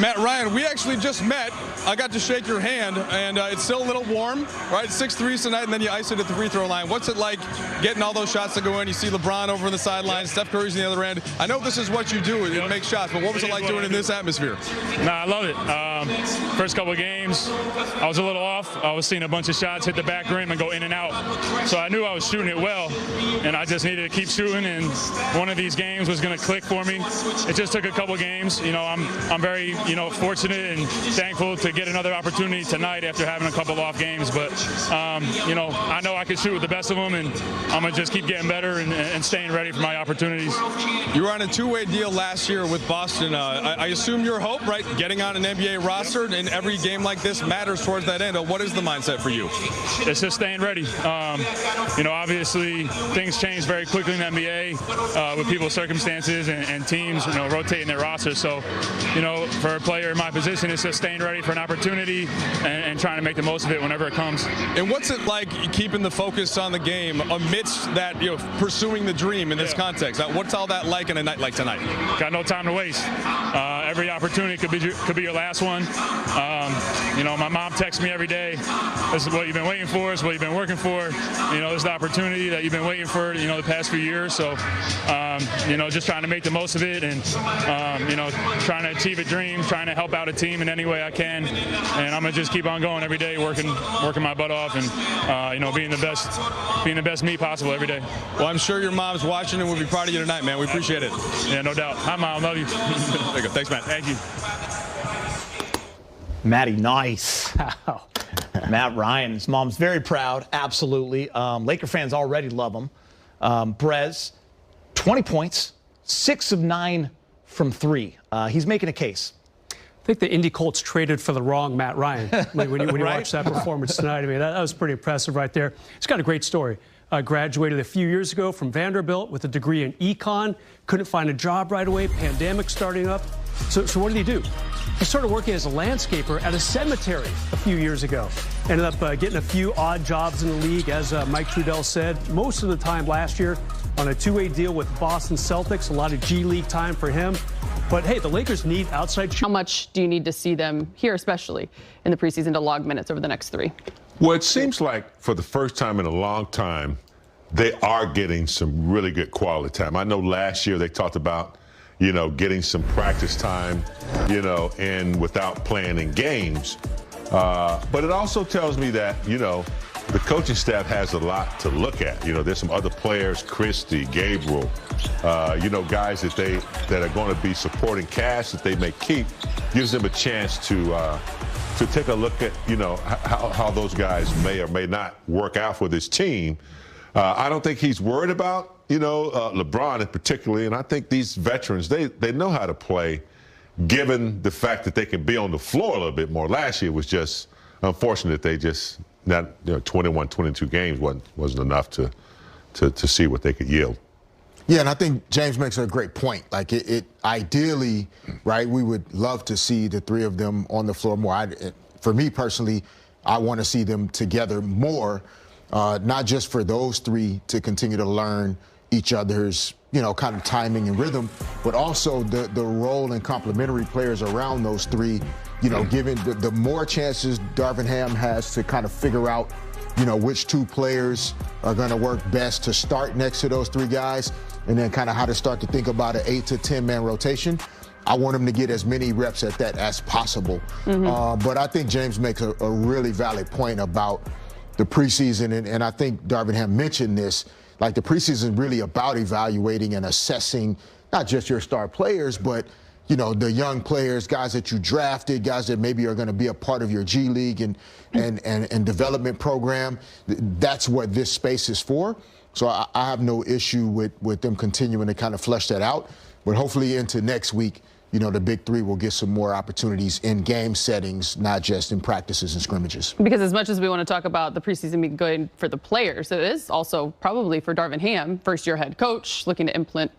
Matt Ryan, we actually just met. I got to shake your hand, and it's still a little warm, right? 6-3 tonight, and then you ice it at the free throw line. What's it like getting all those shots to go in? You see LeBron over on the sideline, Steph Curry's on the other end. I know this is what you do, you make shots, but what was it like doing it in this atmosphere? I love it. First couple of games, I was a little off. I was seeing a bunch of shots hit the back rim and go in and out. So I knew I was shooting it well, and I just needed to keep shooting, and one of these games was going to click for me. It just took a couple of games. I'm very fortunate and thankful to get another opportunity tonight after having a couple off games. But, I know I can shoot with the best of them, and I'm going to just keep getting better and staying ready for my opportunities. You were on a two-way deal last year with Boston. I assume your hope, right, getting on an NBA roster, and every game like this matters towards that end. What is the mindset for you? It's just staying ready. Obviously, things change very quickly in the NBA with people's circumstances and teams, rotating their rosters. So, for a player in my position, it's just staying ready for an opportunity and trying to make the most of it whenever it comes. And what's it like keeping the focus on the game amidst that, pursuing the dream in this context? What's all that like in a night like tonight? Got no time to waste. Every opportunity could be your last one. My mom texts me every day. This is what you've been waiting for. This is what you've been working for. This is the opportunity that you've been waiting for, the past few years. So, just trying to make the most of it and, trying to achieve a dream, trying to help out a team in any way I can. And I'm going to just keep on going every day, working my butt off and, being the best me possible every day. Well, I'm sure your mom's watching and will be proud of you tonight, man. We appreciate it. Yeah, no doubt. Hi, Mom. Love you. There you go. Thanks, Matt. Thank you. Matty, nice. Matt Ryan, his mom's very proud, absolutely. Laker fans already love him. Brez, 20 points, 6 of 9 from 3. He's making a case. I think the Indy Colts traded for the wrong Matt Ryan when you Right? watch that performance tonight. I mean, that was pretty impressive right there. He's got a great story. Graduated a few years ago from Vanderbilt with a degree in econ. Couldn't find a job right away. Pandemic starting up. So what did he do? He started working as a landscaper at a cemetery a few years ago. Ended up getting a few odd jobs in the league, as Mike Trudell said. Most of the time last year on a two-way deal with Boston Celtics. A lot of G League time for him. But, hey, the Lakers need outside shooters. How much do you need to see them here, especially in the preseason, to log minutes over the next 3? Well, it seems like for the first time in a long time, they are getting some really good quality time. I know last year they talked about, getting some practice time, and without playing in games. But it also tells me that, the coaching staff has a lot to look at. There's some other players, Christie, Gabriel, guys that are going to be supporting cast that they may keep, gives them a chance to take a look at, how those guys may or may not work out for this team. I don't think he's worried about, LeBron in particularly, and I think these veterans, they know how to play, given the fact that they can be on the floor a little bit more. Last year was just unfortunate they just not 21, 22 games wasn't enough to see what they could yield. Yeah, and I think James makes a great point. Like it ideally, right, we would love to see the three of them on the floor more. For me personally, I want to see them together more, not just for those three to continue to learn each other's, kind of timing and rhythm, but also the role and complementary players around those three, giving the more chances Darvin Ham has to kind of figure out, which two players are going to work best to start next to those three guys, and then kind of how to start to think about an 8 to 10 man rotation. I want him to get as many reps at that as possible. But I think James makes a really valid point about the preseason, and I think Darvin Ham mentioned this. Like, the preseason is really about evaluating and assessing not just your star players, but the young players, guys that you drafted, guys that maybe are going to be a part of your G League and development program. That's what this space is for. So I have no issue with them continuing to kind of flesh that out. But hopefully into next week, the big three will get some more opportunities in game settings, not just in practices and scrimmages. Because as much as we want to talk about the preseason being good for the players, it is also probably for Darvin Ham, first-year head coach, looking to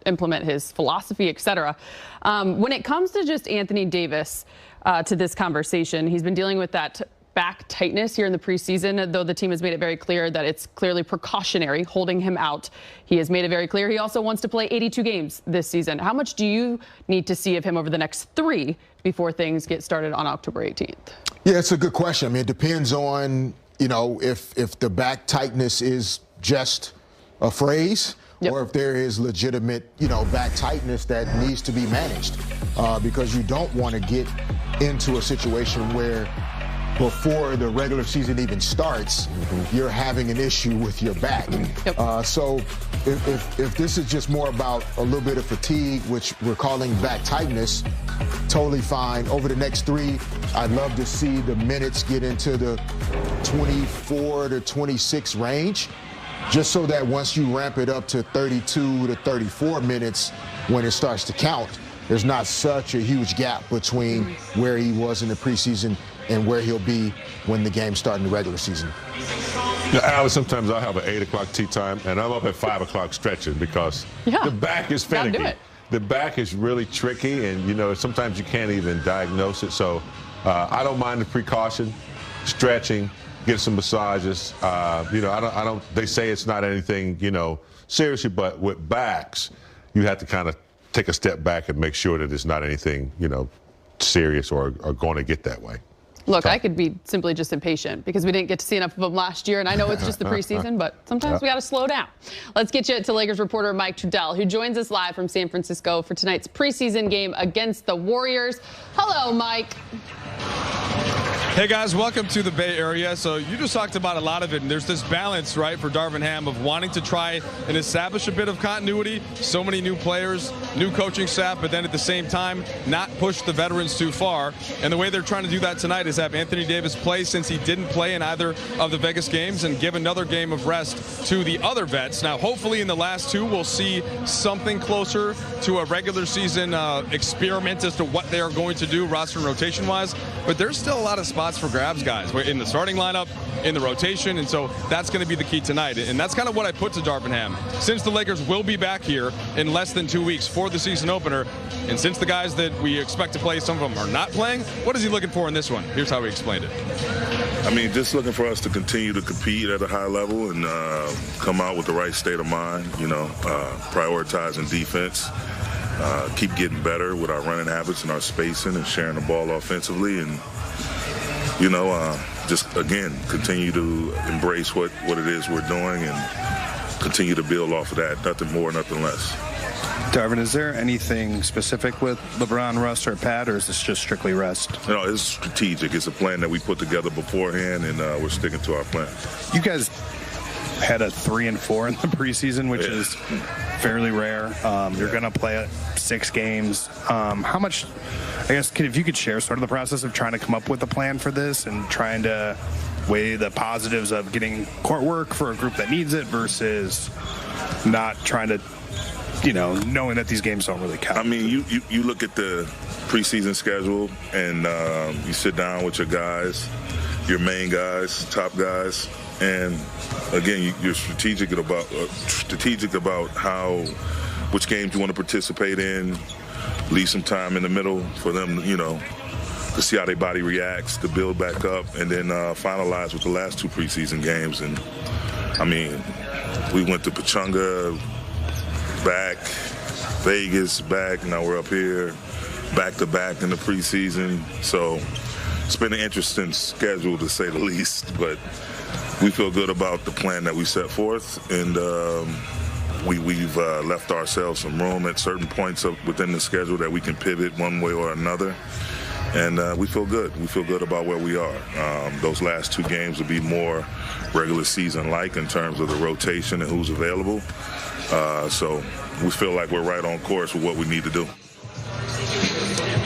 implement his philosophy, et cetera. When it comes to just Anthony Davis to this conversation, he's been dealing with that back tightness here in the preseason, though the team has made it very clear that it's clearly precautionary, holding him out. He has made it very clear he also wants to play 82 games this season. How much do you need to see of him over the next 3 before things get started on October 18th? Yeah, it's a good question. I mean, it depends on, if the back tightness is just a phrase, yep, or if there is legitimate, back tightness that needs to be managed, because you don't want to get into a situation where before the regular season even starts, you're having an issue with your back. Yep. So if this is just more about a little bit of fatigue, which we're calling back tightness, totally fine. Over the next 3, I'd love to see the minutes get into the 24 to 26 range, just so that once you ramp it up to 32 to 34 minutes when it starts to count, there's not such a huge gap between where he was in the preseason and where he'll be when the games start in the regular season. Alex, sometimes I'll have an 8 o'clock tee time, and I'm up at 5 o'clock stretching because the back is finicky. The back is really tricky, and, sometimes you can't even diagnose it. So I don't mind the precaution, stretching, get some massages. I don't, they say it's not anything, seriously, but with backs, you have to kind of take a step back and make sure that it's not anything, serious or going to get that way. Look, I could be simply just impatient because we didn't get to see enough of him last year, and I know it's just the preseason, but sometimes we got to slow down. Let's get you to Lakers reporter Mike Trudell, who joins us live from San Francisco for tonight's preseason game against the Warriors. Hello, Mike. Hey guys, welcome to the Bay Area. So you just talked about a lot of it, and there's this balance, right, for Darvin Ham of wanting to try and establish a bit of continuity. So many new players, new coaching staff, but then at the same time, not push the veterans too far. And the way they're trying to do that tonight is have Anthony Davis play since he didn't play in either of the Vegas games and give another game of rest to the other vets. Now, hopefully in the last 2, we'll see something closer to a regular season experiment as to what they are going to do roster and rotation-wise. But there's still a lot of spots for grabs, guys, in the starting lineup, in the rotation, and so that's going to be the key tonight. And that's kind of what I put to Darvin Ham. Since the Lakers will be back here in less than 2 weeks for the season opener, and since the guys that we expect to play, some of them are not playing, what is he looking for in this one? Here's how he explained it. I mean, just looking for us to continue to compete at a high level and come out with the right state of mind, prioritizing defense, keep getting better with our running habits and our spacing and sharing the ball offensively, and just, again, continue to embrace what it is we're doing and continue to build off of that. Nothing more, nothing less. Darvin, is there anything specific with LeBron, Russ, or Pat, or is this just strictly rest? No, it's strategic. It's a plan that we put together beforehand, and we're sticking to our plan. You guys had a 3-4 in the preseason, which is fairly rare. You're going to play 6 games. How much, I guess, if you could share sort of the process of trying to come up with a plan for this and trying to weigh the positives of getting court work for a group that needs it versus not trying to, knowing that these games don't really count. I mean, you look at the preseason schedule and you sit down with your guys, your main guys, top guys, and again, you're strategic about which games you want to participate in. Leave some time in the middle for them, to see how their body reacts, to build back up, and then finalize with the last 2 preseason games. And I mean, we went to Pachanga, back, Vegas, back. Now we're up here, back to back in the preseason. So it's been an interesting schedule to say the least, but we feel good about the plan that we set forth, and we've left ourselves some room at certain points within the schedule that we can pivot one way or another, and we feel good. We feel good about where we are. Those last 2 games will be more regular season-like in terms of the rotation and who's available, so we feel like we're right on course with what we need to do.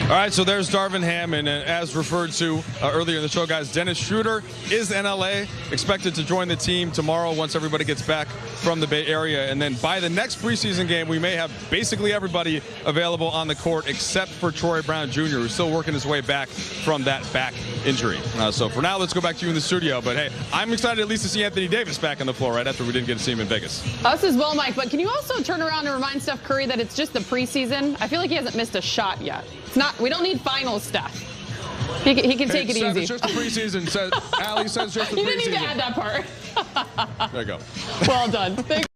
All right, so there's Darvin Ham, and as referred to earlier in the show, guys, Dennis Schroeder is in L.A., expected to join the team tomorrow once everybody gets back from the Bay Area. And then by the next preseason game, we may have basically everybody available on the court except for Troy Brown Jr., who's still working his way back from that back injury. So for now, let's go back to you in the studio. But, hey, I'm excited at least to see Anthony Davis back on the floor right after we didn't get to see him in Vegas. Us as well, Mike. But can you also turn around and remind Steph Curry that it's just the preseason? I feel like he hasn't missed a shot yet. It's not. We don't need final stuff. He can take it easy. It's just the preseason. Allie says just the preseason. You didn't need to add that part. There you go. Well done.